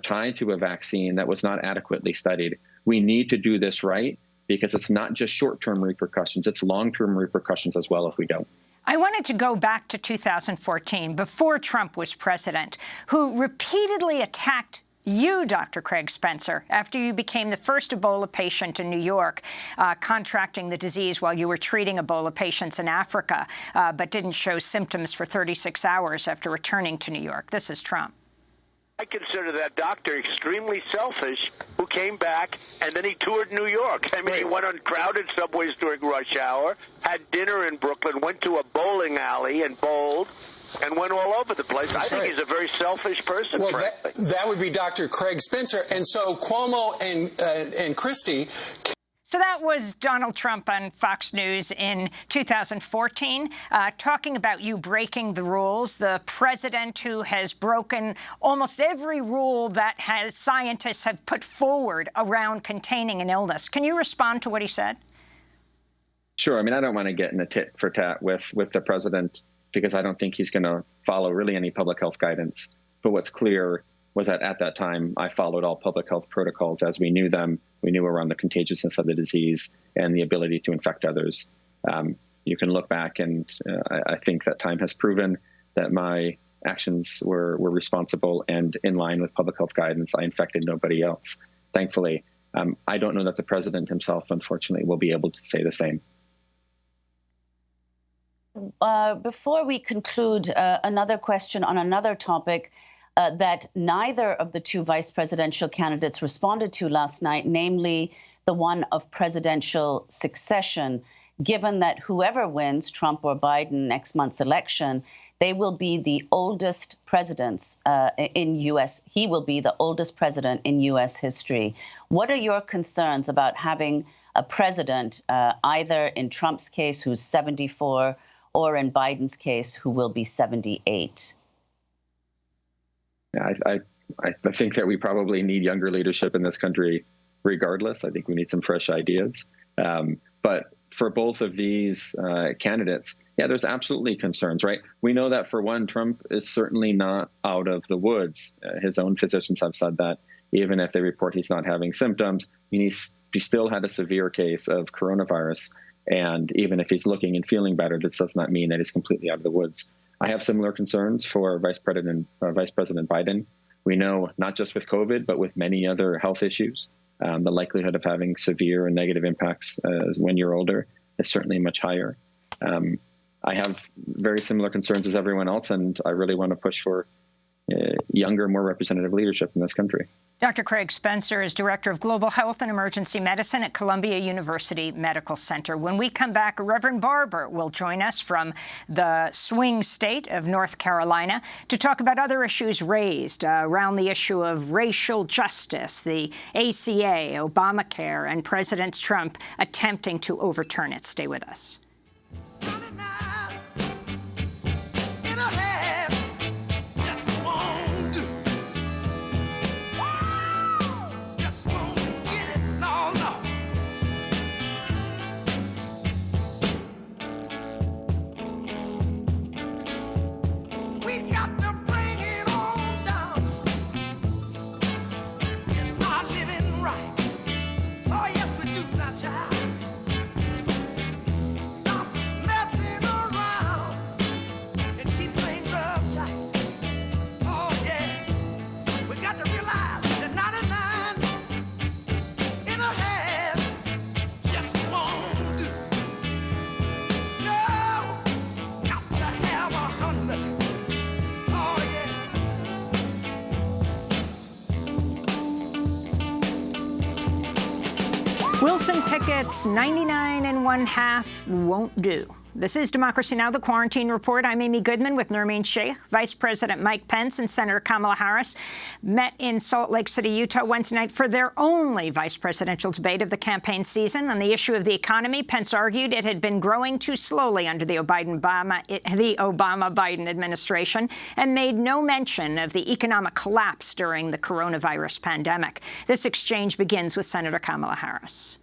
tied to a vaccine that was not adequately studied. We need to do this right, because it's not just short-term repercussions, it's long-term repercussions as well if we don't. I wanted to go back to 2014, before Trump was president, who repeatedly attacked you, Dr. Craig Spencer, after you became the first Ebola patient in New York, contracting the disease while you were treating Ebola patients in Africa, but didn't show symptoms for 36 hours after returning to New York. This is Trump. I consider that doctor extremely selfish, who came back and then he toured New York. I mean, he went on crowded subways during rush hour, had dinner in Brooklyn, went to a bowling alley and bowled, and went all over the place. I think he's a very selfish person. Well, that would be Dr. Craig Spencer. And so Cuomo and Christie. So that was Donald Trump on Fox News in 2014, talking about you breaking the rules, the president who has broken almost every rule that scientists have put forward around containing an illness. Can you respond to what he said? Sure. I mean, I don't want to get in a tit for tat with the president because I don't think he's going to follow really any public health guidance. But what's clear was that at that time, I followed all public health protocols as we knew them. We knew around the contagiousness of the disease and the ability to infect others. You can look back, and I think that time has proven that my actions were responsible and in line with public health guidance. I infected nobody else, thankfully. I don't know that the president himself, unfortunately, will be able to say the same. Before we conclude, another question on another topic that neither of the two vice presidential candidates responded to last night, namely the one of presidential succession. Given that whoever wins, Trump or Biden, next month's election, they will be the oldest presidents in U.S. He will be the oldest president in U.S. history. What are your concerns about having a president, either in Trump's case, who's 74, or in Biden's case, who will be 78? I think that we probably need younger leadership in this country regardless. I think we need some fresh ideas. But for both of these candidates, yeah, there's absolutely concerns, right? We know that, for one, Trump is certainly not out of the woods. His own physicians have said that. Even if they report he's not having symptoms, he still had a severe case of coronavirus. And even if he's looking and feeling better, this does not mean that he's completely out of the woods. I have similar concerns for Vice President Biden. We know not just with COVID, but with many other health issues, the likelihood of having severe and negative impacts when you're older is certainly much higher. I have very similar concerns as everyone else, and I really want to push for younger, more representative leadership in this country. Dr. Craig Spencer is Director of Global Health and Emergency Medicine at Columbia University Medical Center. When we come back, Reverend Barber will join us from the swing state of North Carolina to talk about other issues raised around the issue of racial justice, the ACA, Obamacare, and President Trump attempting to overturn it. Stay with us. Wilson Pickett's 99 1/2 won't do. This is Democracy Now!, the Quarantine Report. I'm Amy Goodman with Nermeen Shaikh. Vice President Mike Pence and Senator Kamala Harris met in Salt Lake City, Utah Wednesday night for their only vice presidential debate of the campaign season. On the issue of the economy, Pence argued it had been growing too slowly under the Obama-Biden administration and made no mention of the economic collapse during the coronavirus pandemic. This exchange begins with Senator Kamala Harris.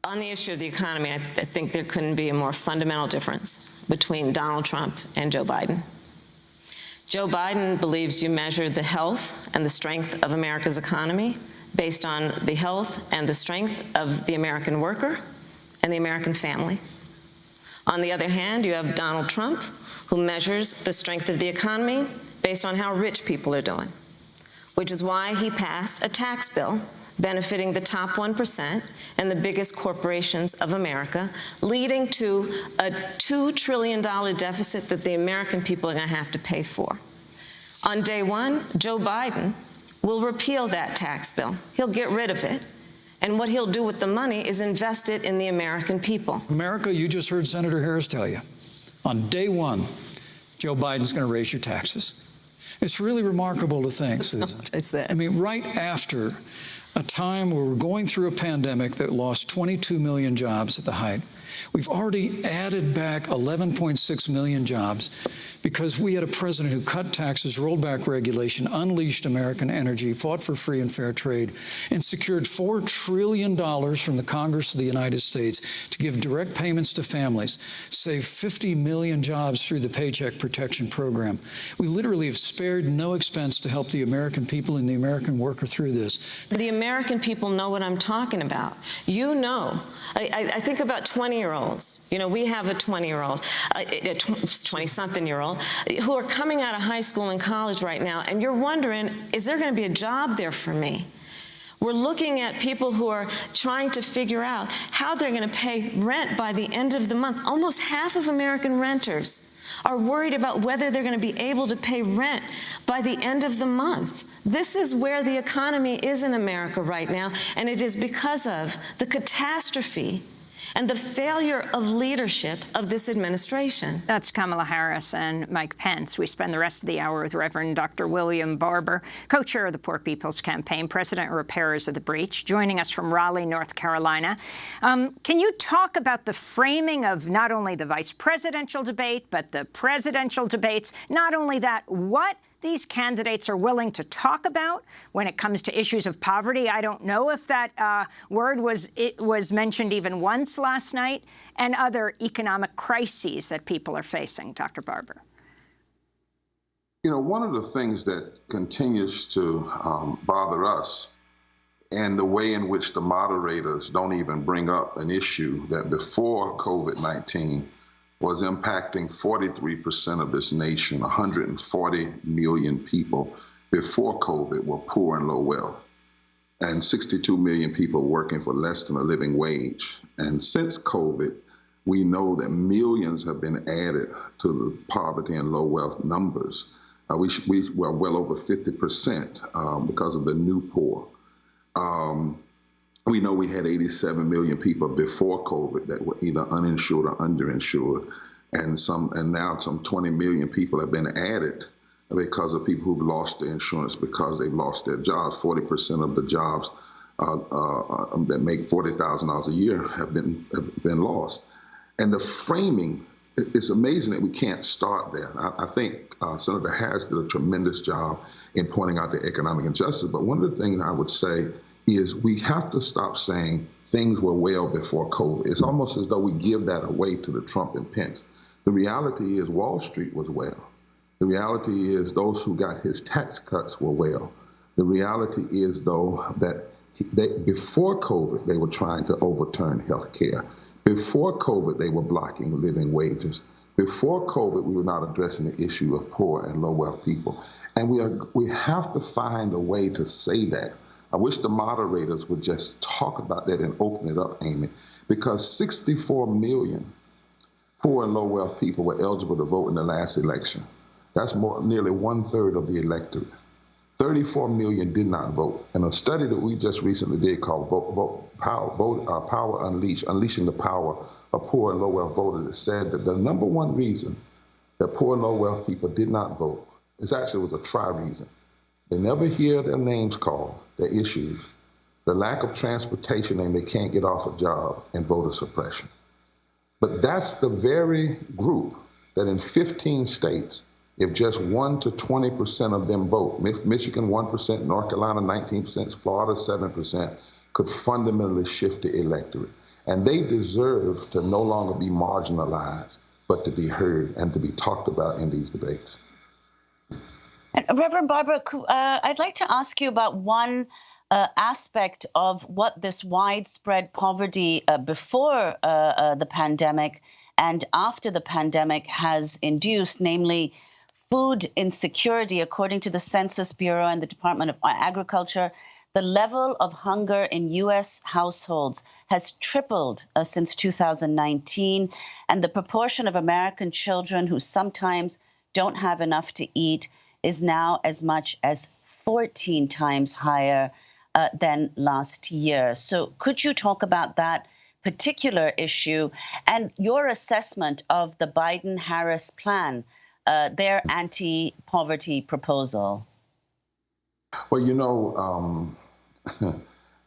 On the issue of the economy, I think there couldn't be a more fundamental difference between Donald Trump and Joe Biden. Joe Biden believes you measure the health and the strength of America's economy based on the health and the strength of the American worker and the American family. On the other hand, you have Donald Trump, who measures the strength of the economy based on how rich people are doing, which is why he passed a tax bill benefiting the top 1% and the biggest corporations of America, leading to a $2 trillion deficit that the American people are going to have to pay for. On day one, Joe Biden will repeal that tax bill. He'll get rid of it. And what he'll do with the money is invest it in the American people. America, you just heard Senator Harris tell you, on day one, Joe Biden's going to raise your taxes. It's really remarkable to think, Susan. That's not what I said. I mean, right after a time where we're going through a pandemic that lost 22 million jobs at the height. We've already added back 11.6 million jobs because we had a president who cut taxes, rolled back regulation, unleashed American energy, fought for free and fair trade, and secured $4 trillion from the Congress of the United States to give direct payments to families, save 50 million jobs through the Paycheck Protection Program. We literally have spared no expense to help the American people and the American worker through this. The American people know what I'm talking about. You know. I think about 20-year-olds. You know, we have a 20-year-old, a 20-something-year-old, who are coming out of high school and college right now, and you're wondering, is there going to be a job there for me? We're looking at people who are trying to figure out how they're going to pay rent by the end of the month. Almost half of American renters are worried about whether they're going to be able to pay rent by the end of the month. This is where the economy is in America right now, and it is because of the catastrophe and the failure of leadership of this administration. That's Kamala Harris and Mike Pence. We spend the rest of the hour with Reverend Dr. William Barber, co-chair of the Poor People's Campaign, president of Repairers of the Breach, joining us from Raleigh, North Carolina. Can you talk about the framing of not only the vice presidential debate, but the presidential debates? Not only that, what these candidates are willing to talk about when it comes to issues of poverty. I don't know if that word was mentioned even once last night, and other economic crises that people are facing. Dr. Barber. You know, one of the things that continues to bother us, and the way in which the moderators don't even bring up an issue that before COVID-19 was impacting 43% of this nation. 140 million people before COVID were poor and low wealth, and 62 million people working for less than a living wage. And since COVID, we know that millions have been added to the poverty and low wealth numbers. We were well over 50% because of the new poor. We know we had 87 million people before COVID that were either uninsured or underinsured, and now some 20 million people have been added because of people who've lost their insurance because they've lost their jobs. 40% of the jobs that make $40,000 a year have been lost. And the framing, it's amazing that we can't start there. I think Senator Harris did a tremendous job in pointing out the economic injustice, but one of the things I would say is we have to stop saying things were well before COVID. It's almost as though we give that away to the Trump and Pence. The reality is Wall Street was well. The reality is those who got his tax cuts were well. The reality is, though, that before COVID, they were trying to overturn health care. Before COVID, they were blocking living wages. Before COVID, we were not addressing the issue of poor and low wealth people. And we have to find a way to say that. I wish the moderators would just talk about that and open it up, Amy, because 64 million poor and low wealth people were eligible to vote in the last election. That's nearly 1/3 of the electorate. 34 million did not vote. And a study that we just recently did called Power Unleashed, Unleashing the Power of Poor and Low Wealth Voters, that said that the number one reason that poor and low wealth people did not vote was a tri-reason. They never hear their names called, their issues, the lack of transportation and they can't get off a job, and voter suppression. But that's the very group that in 15 states, if just 1 to 20% of them vote, Michigan 1%, North Carolina 19%, Florida 7%, could fundamentally shift the electorate. And they deserve to no longer be marginalized, but to be heard and to be talked about in these debates. Reverend Barber, I'd like to ask you about one aspect of what this widespread poverty before the pandemic and after the pandemic has induced, namely food insecurity. According to the Census Bureau and the Department of Agriculture, the level of hunger in U.S. households has tripled since 2019, and the proportion of American children who sometimes don't have enough to eat is now as much as 14 times higher than last year. So could you talk about that particular issue and your assessment of the Biden-Harris plan, their anti-poverty proposal? Well, you know,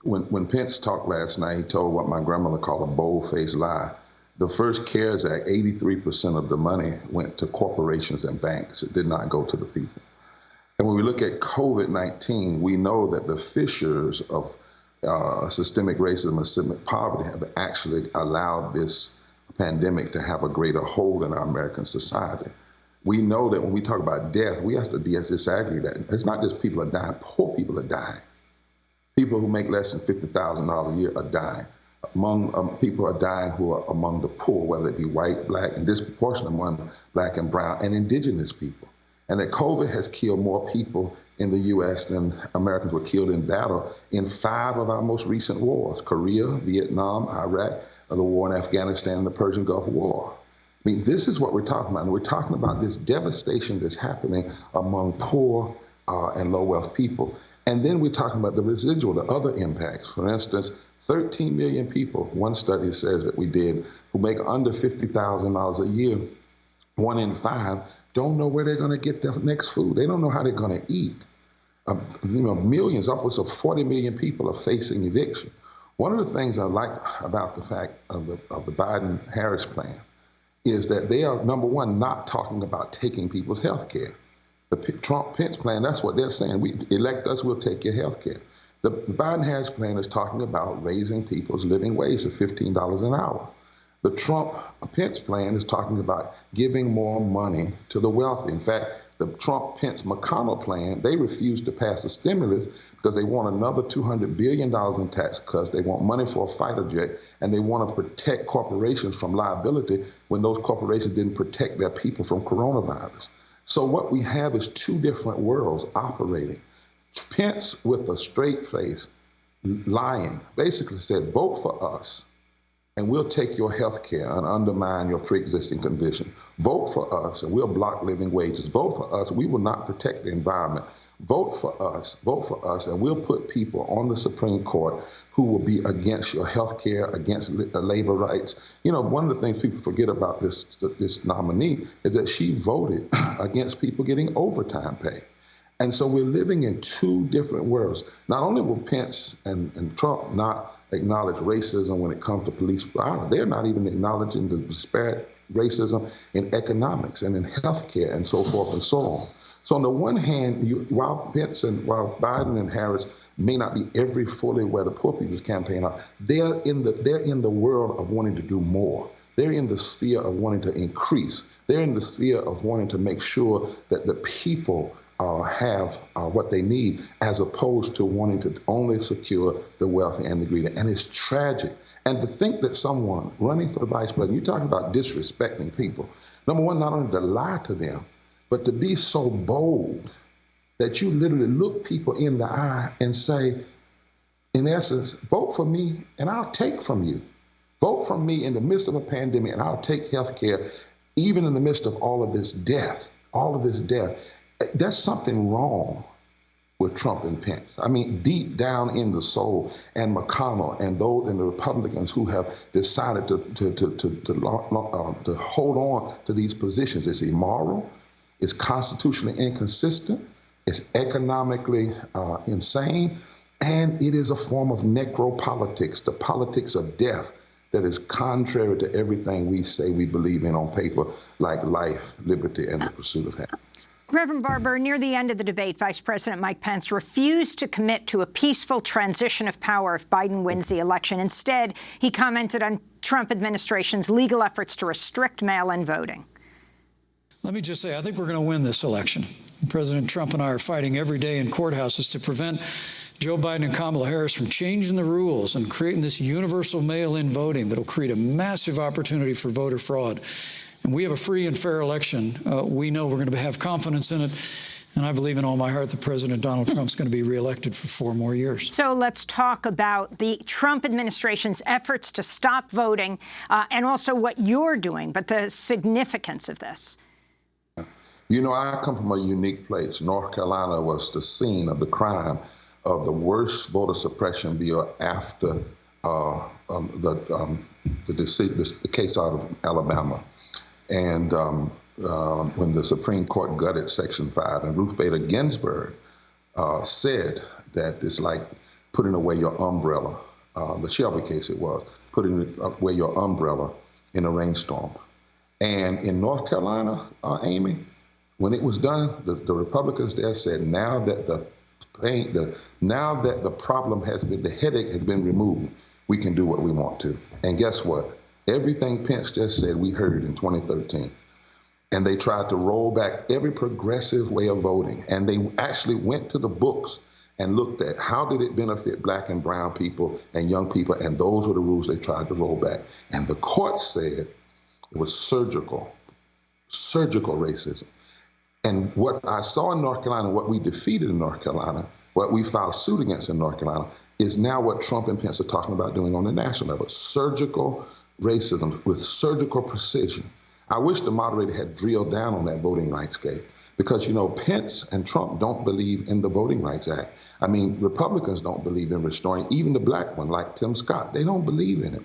When Pence talked last night, he told what my grandmother called a bold-faced lie. The first CARES Act, 83% of the money went to corporations and banks. It did not go to the people. And when we look at COVID-19, we know that the fissures of systemic racism and systemic poverty have actually allowed this pandemic to have a greater hold in our American society. We know that when we talk about death, we have to disaggregate that. It's not just people are dying, poor people are dying. People who make less than $50,000 a year are dying. Among people are dying who are among the poor, whether it be white, black, and disproportionately among black and brown and indigenous people. And that COVID has killed more people in the U.S. than Americans were killed in battle in 5 of our most recent wars: Korea, Vietnam, Iraq, the war in Afghanistan, and the Persian Gulf War. I mean, this is what we're talking about. And we're talking about this devastation that's happening among poor and low-wealth people. And then we're talking about the residual, the other impacts. For instance, 13 million people, one study says that we did, who make under $50,000 a year, 1 in 5, don't know where they're going to get their next food. They don't know how they're going to eat. Millions, upwards of 40 million people are facing eviction. One of the things I like about the fact of the Biden-Harris plan is that they are, number one, not talking about taking people's health care. The Trump-Pence plan, that's what they're saying. We elect us, we'll take your health care. The Biden-Harris plan is talking about raising people's living wage to $15 an hour. The Trump-Pence plan is talking about giving more money to the wealthy. In fact, the Trump-Pence-McConnell plan, they refused to pass a stimulus because they want another $200 billion in tax cuts. They want money for a fighter jet, and they want to protect corporations from liability when those corporations didn't protect their people from coronavirus. So what we have is 2 different worlds operating. Pence, with a straight face, lying, basically said, vote for us, and we'll take your health care and undermine your pre-existing condition. Vote for us, and we'll block living wages. Vote for us, we will not protect the environment. Vote for us, and we'll put people on the Supreme Court who will be against your health care, against labor rights. You know, one of the things people forget about this nominee is that she voted against people getting overtime pay. And so we're living in 2 different worlds. Not only will Pence and Trump not acknowledge racism when it comes to police violence, they're not even acknowledging the disparate racism in economics and in healthcare and so forth and so on. So on the one hand, while Biden and Harris may not be fully where the poor people's campaign are, they're in the world of wanting to do more. They're in the sphere of wanting to increase. They're in the sphere of wanting to make sure that the people have what they need, as opposed to wanting to only secure the wealthy and the greedy. And it's tragic. And to think that someone running for the vice president, you're talking about disrespecting people. Number one, not only to lie to them, but to be so bold that you literally look people in the eye and say, in essence, vote for me and I'll take from you. Vote for me in the midst of a pandemic and I'll take health care, even in the midst of all of this death, There's something wrong with Trump and Pence. I mean, deep down in the soul, and McConnell and those and the Republicans who have decided to hold on to these positions. It's immoral, it's constitutionally inconsistent, it's economically insane, and it is a form of necropolitics, the politics of death that is contrary to everything we say we believe in on paper, like life, liberty, and the pursuit of happiness. Reverend Barber, near the end of the debate, Vice President Mike Pence refused to commit to a peaceful transition of power if Biden wins the election. Instead, he commented on Trump administration's legal efforts to restrict mail-in voting. Let me just say, I think we're going to win this election. President Trump and I are fighting every day in courthouses to prevent Joe Biden and Kamala Harris from changing the rules and creating this universal mail-in voting that will create a massive opportunity for voter fraud. And we have a free and fair election. We know we're going to have confidence in it. And I believe in all my heart that President Donald Trump's going to be reelected for 4 more years. So let's talk about the Trump administration's efforts to stop voting and also what you're doing, but the significance of this. You know, I come from a unique place. North Carolina was the scene of the crime of the worst voter suppression bill after the case out of Alabama. And when the Supreme Court gutted Section 5, and Ruth Bader Ginsburg said that it's like putting away your umbrella. The Shelby case it was, putting away your umbrella in a rainstorm. And in North Carolina, Amy, when it was done, the Republicans there said, now that the problem has been, the headache has been removed, we can do what we want to. And guess what? Everything Pence just said, we heard in 2013. And they tried to roll back every progressive way of voting. And they actually went to the books and looked at how did it benefit black and brown people and young people, and those were the rules they tried to roll back. And the court said it was surgical racism. And what I saw in North Carolina, what we defeated in North Carolina, what we filed suit against in North Carolina, is now what Trump and Pence are talking about doing on the national level. Surgical racism with surgical precision. I wish the moderator had drilled down on that voting rights case, because, you know, Pence and Trump don't believe in the Voting Rights Act. I mean, Republicans don't believe in restoring, even the black one, like Tim Scott, they don't believe in it.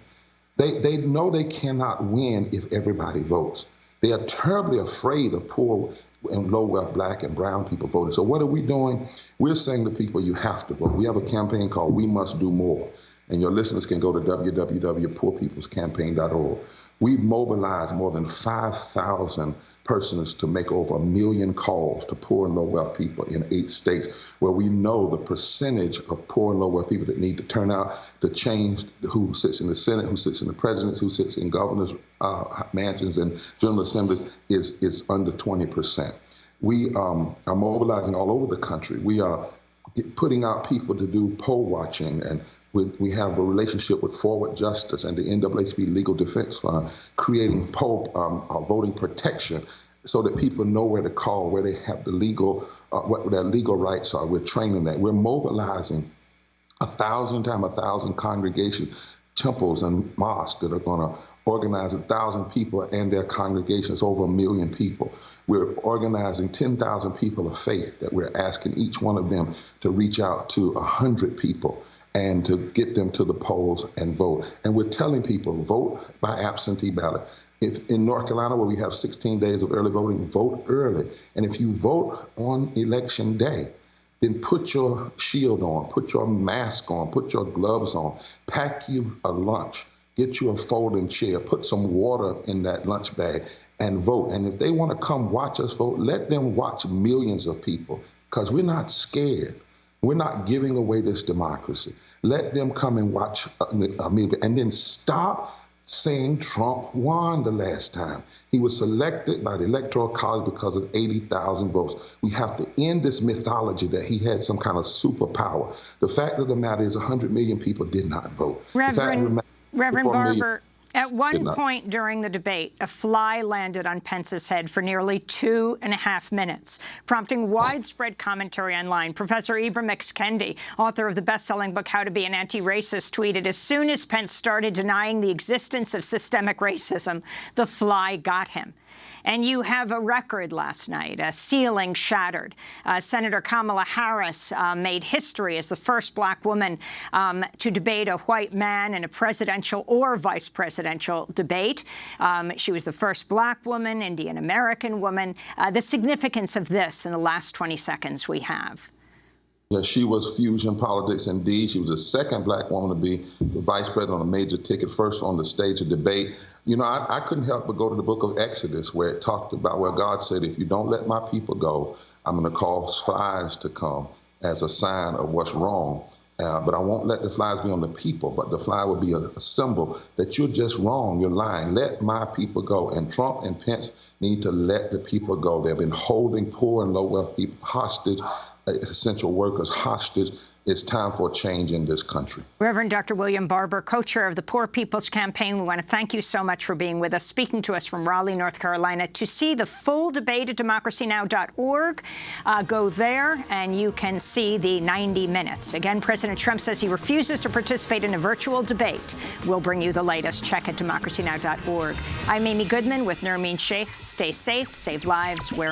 They know they cannot win if everybody votes. They are terribly afraid of poor and low-wealth black and brown people voting. So what are we doing? We're saying to people, you have to vote. We have a campaign called We Must Do More. And your listeners can go to www.poorpeoplescampaign.org. We've mobilized more than 5,000 persons to make over 1 million calls to poor and low-wealth people in 8 states, where we know the percentage of poor and low-wealth people that need to turn out to change who sits in the Senate, who sits in the presidency, who sits in governors' mansions and general assemblies is under 20%. We are mobilizing all over the country. We are putting out people to do poll watching, and we have a relationship with Forward Justice and the NAACP Legal Defense Fund, creating voting protection so that people know where to call, where they have the legal, what their legal rights are. We're training that. We're mobilizing 1,000 times 1,000 congregation temples and mosques that are going to organize 1,000 people and their congregations, over 1 million people. We're organizing 10,000 people of faith that we're asking each one of them to reach out to 100 people and to get them to the polls and vote. And we're telling people, vote by absentee ballot. If in North Carolina, where we have 16 days of early voting, vote early. And if you vote on election day, then put your shield on, put your mask on, put your gloves on, pack you a lunch, get you a folding chair, put some water in that lunch bag, and vote. And if they want to come watch us vote, let them watch millions of people, because we're not scared. We're not giving away this democracy. Let them come and watch and then stop saying Trump won the last time. He was selected by the Electoral College because of 80,000 votes. We have to end this mythology that he had some kind of superpower. The fact of the matter is 100 million people did not vote. Reverend Barber, at one point during the debate, a fly landed on Pence's head for nearly 2.5 minutes, prompting widespread commentary online. Professor Ibram X. Kendi, author of the best-selling book How to Be an Anti-Racist, tweeted, as soon as Pence started denying the existence of systemic racism, the fly got him. And you have a record last night, a ceiling shattered. Senator Kamala Harris made history as the first black woman to debate a white man in a presidential or vice presidential debate. She was the first black woman, Indian American woman. The significance of this in the last 20 seconds we have. Yeah, she was fusion politics indeed. She was the second black woman to be the vice president on a major ticket, first on the stage of debate. You know, I couldn't help but go to the book of Exodus, where it talked about where God said, if you don't let my people go, I'm going to cause flies to come as a sign of what's wrong. But I won't let the flies be on the people, but the fly will be a symbol that you're just wrong, you're lying. Let my people go. And Trump and Pence need to let the people go. They've been holding poor and low-wealth people hostage, essential workers hostage. It's time for a change in this country. Reverend Dr. William Barber, co-chair of the Poor People's Campaign, we want to thank you so much for being with us, speaking to us from Raleigh, North Carolina. To see the full debate at democracynow.org, go there and you can see the 90 minutes. Again, President Trump says he refuses to participate in a virtual debate. We'll bring you the latest. Check at democracynow.org. I'm Amy Goodman with Nermeen Shaikh. Stay safe, save lives, wear